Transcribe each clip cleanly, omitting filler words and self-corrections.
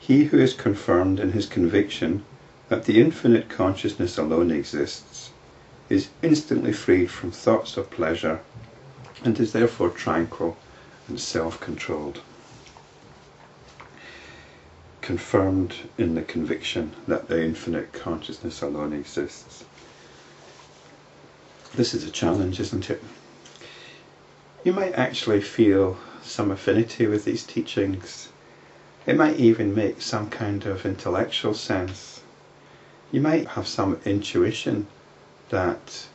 He who is confirmed in his conviction that the infinite consciousness alone exists is instantly freed from thoughts of pleasure and is therefore tranquil and self-controlled. Confirmed in the conviction that the infinite consciousness alone exists. This is a challenge, isn't it? You might actually feel some affinity with these teachings. It might even make some kind of intellectual sense. You might have some intuition that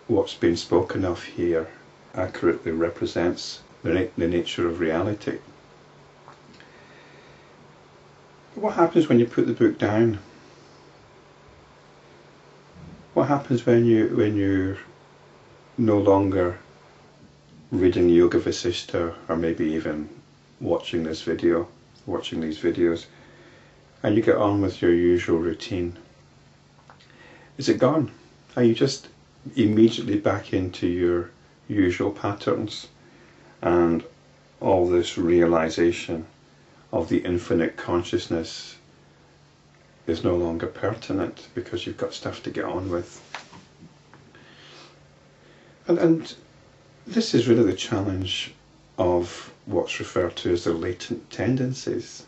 what's been spoken of here accurately represents the nature of reality. But what happens when you put the book down? What happens when you're no longer reading Yoga Vasistha, or maybe even watching these videos, and you get on with your usual routine? Is it gone? Are you just immediately back into your usual patterns, and all this realization of the infinite consciousness is no longer pertinent because you've got stuff to get on with? And this is really the challenge of what's referred to as the latent tendencies.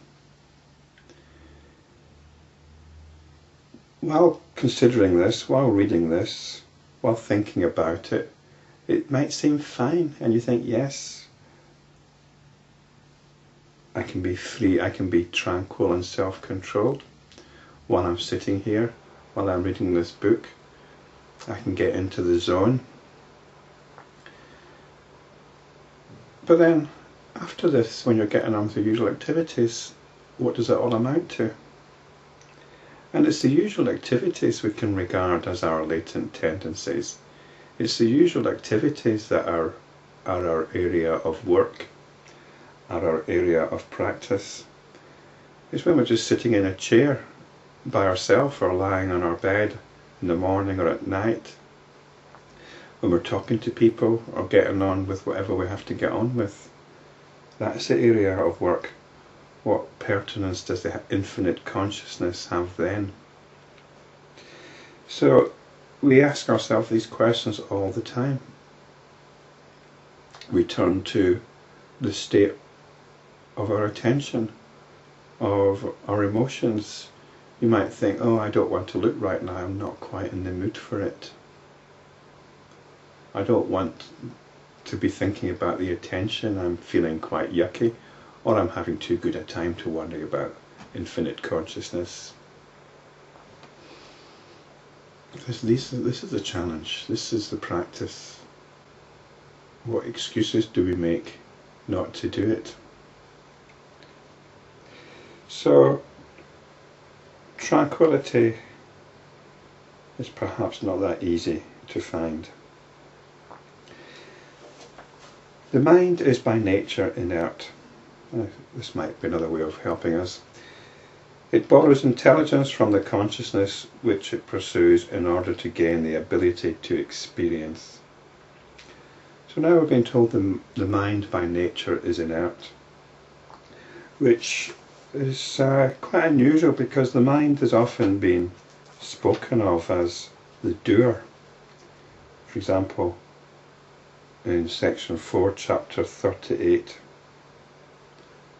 While considering this, while reading this, while thinking about it, it might seem fine, and you think, yes, I can be free, I can be tranquil and self-controlled while I'm sitting here, while I'm reading this book. I can get into the zone. But then, after this, when you're getting on with the usual activities, what does it all amount to? And it's the usual activities we can regard as our latent tendencies. It's the usual activities that are our area of work, are our area of practice. It's when we're just sitting in a chair by ourselves, or lying on our bed in the morning or at night, when we're talking to people or getting on with whatever we have to get on with. That's the area of work. What pertinence does the infinite consciousness have then? So we ask ourselves these questions all the time. We turn to the state of our attention, of our emotions. You might think, oh, I don't want to look right now, I'm not quite in the mood for it. I don't want to be thinking about the attention, I'm feeling quite yucky, or I'm having too good a time to worry about infinite consciousness. This is the challenge, this is the practice. What excuses do we make not to do it? So, tranquility is perhaps not that easy to find. The mind is by nature inert. This might be another way of helping us. It borrows intelligence from the consciousness which it pursues in order to gain the ability to experience. So now we've been told the mind by nature is inert, which is quite unusual because the mind has often been spoken of as the doer. For example, in section 4, chapter 38,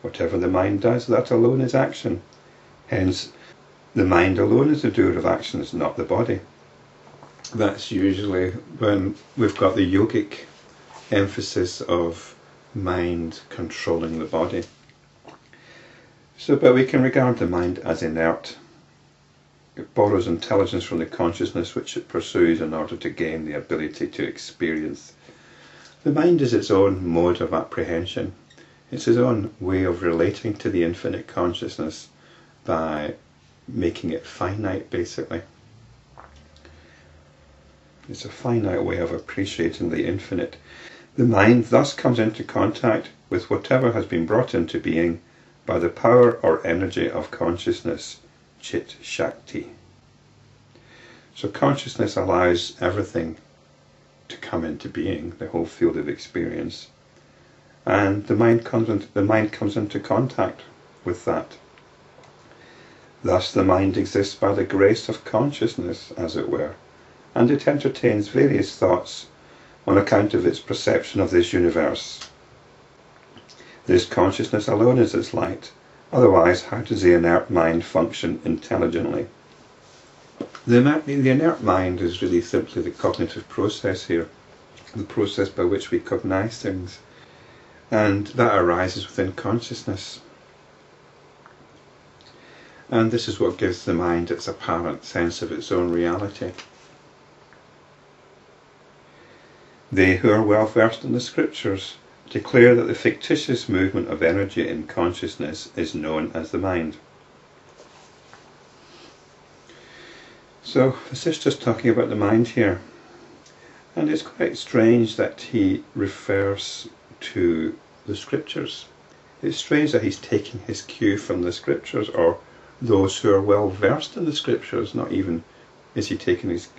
whatever the mind does, that alone is action. Hence, the mind alone is the doer of actions, not the body. That's usually when we've got the yogic emphasis of mind controlling the body. So, but we can regard the mind as inert. It borrows intelligence from the consciousness which it pursues in order to gain the ability to experience. The mind is its own mode of apprehension. It's its own way of relating to the infinite consciousness by making it finite, basically. It's a finite way of appreciating the infinite. The mind thus comes into contact with whatever has been brought into being by the power or energy of consciousness, Chit Shakti. So consciousness allows everything to come into being, the whole field of experience, and the mind comes into contact with that. Thus the mind exists by the grace of consciousness, as it were, and it entertains various thoughts on account of its perception of this universe. This consciousness alone is its light. Otherwise, how does the inert mind function intelligently? The inert mind is really simply the cognitive process here, the process by which we cognize things, and that arises within consciousness. And this is what gives the mind its apparent sense of its own reality. They who are well versed in the scriptures declare that the fictitious movement of energy in consciousness is known as the mind. So Vasishta's talking about the mind here, and it's quite strange that he refers to the scriptures. It's strange that he's taking his cue from the scriptures, or those who are well versed in the scriptures. He's not even taking his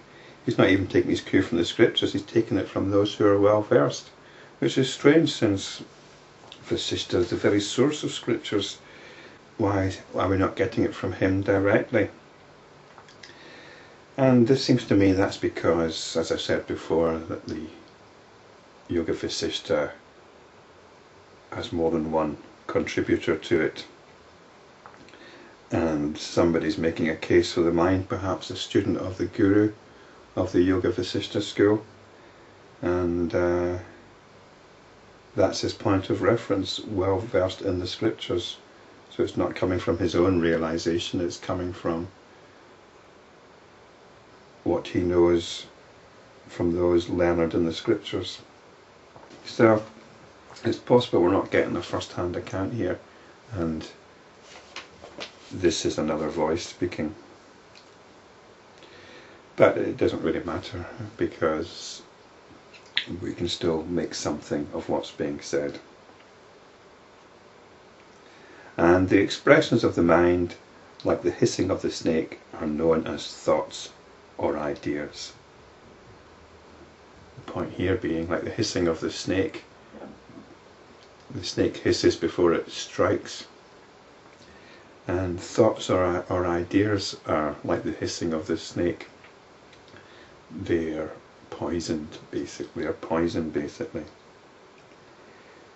cue from the scriptures, he's taking it from those who are well versed, which is strange, since Vasishta is the very source of scriptures. Why are we not getting it from him directly? And this seems to me that's because, as I said before, that the Yoga Vasistha has more than one contributor to it. And somebody's making a case for the mind, perhaps a student of the guru of the Yoga Vasistha school, and that's his point of reference, well versed in the scriptures. So it's not coming from his own realization, it's coming from what he knows from those learned in the scriptures. So it's possible we're not getting a first-hand account here, and this is another voice speaking. But it doesn't really matter, because we can still make something of what's being said. And the expressions of the mind, like the hissing of the snake, are known as thoughts or ideas. The point here being, like the hissing of the snake hisses before it strikes. And thoughts or ideas are like the hissing of the snake. They are poisoned, basically.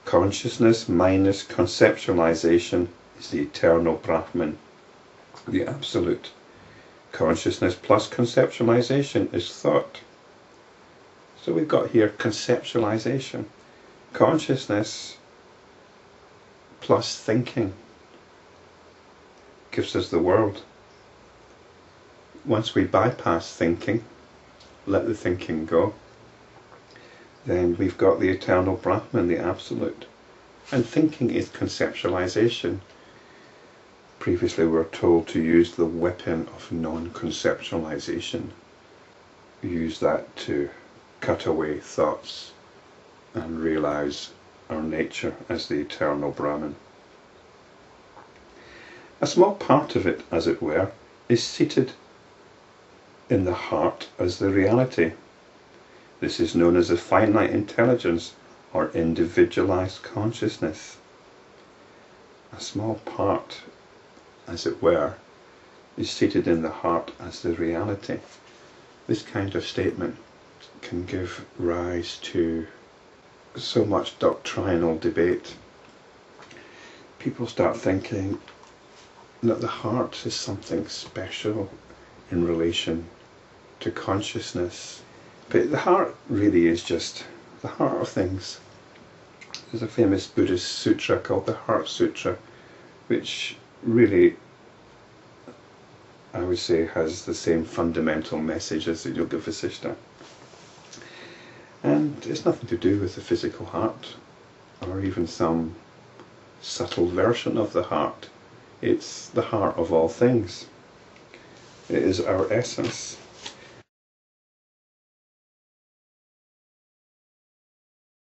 Consciousness minus conceptualization is the eternal Brahman, the absolute. Consciousness plus conceptualization is thought. So we've got here conceptualization. Consciousness plus thinking gives us the world. Once we bypass thinking, let the thinking go, then we've got the eternal Brahman, the absolute. And thinking is conceptualization. Previously we were told to use the weapon of non-conceptualization. Use that to cut away thoughts and realize our nature as the eternal Brahman. A small part of it, as it were, is seated in the heart as the reality. This is known as a finite intelligence, or individualized consciousness. A small part, as it were, is seated in the heart as the reality. This kind of statement can give rise to so much doctrinal debate. People start thinking that the heart is something special in relation to consciousness. But the heart really is just the heart of things. There's a famous Buddhist sutra called the Heart Sutra, which really, I would say, has the same fundamental message as the Yoga Vasistha. And it's nothing to do with the physical heart, or even some subtle version of the heart. It's the heart of all things. It is our essence.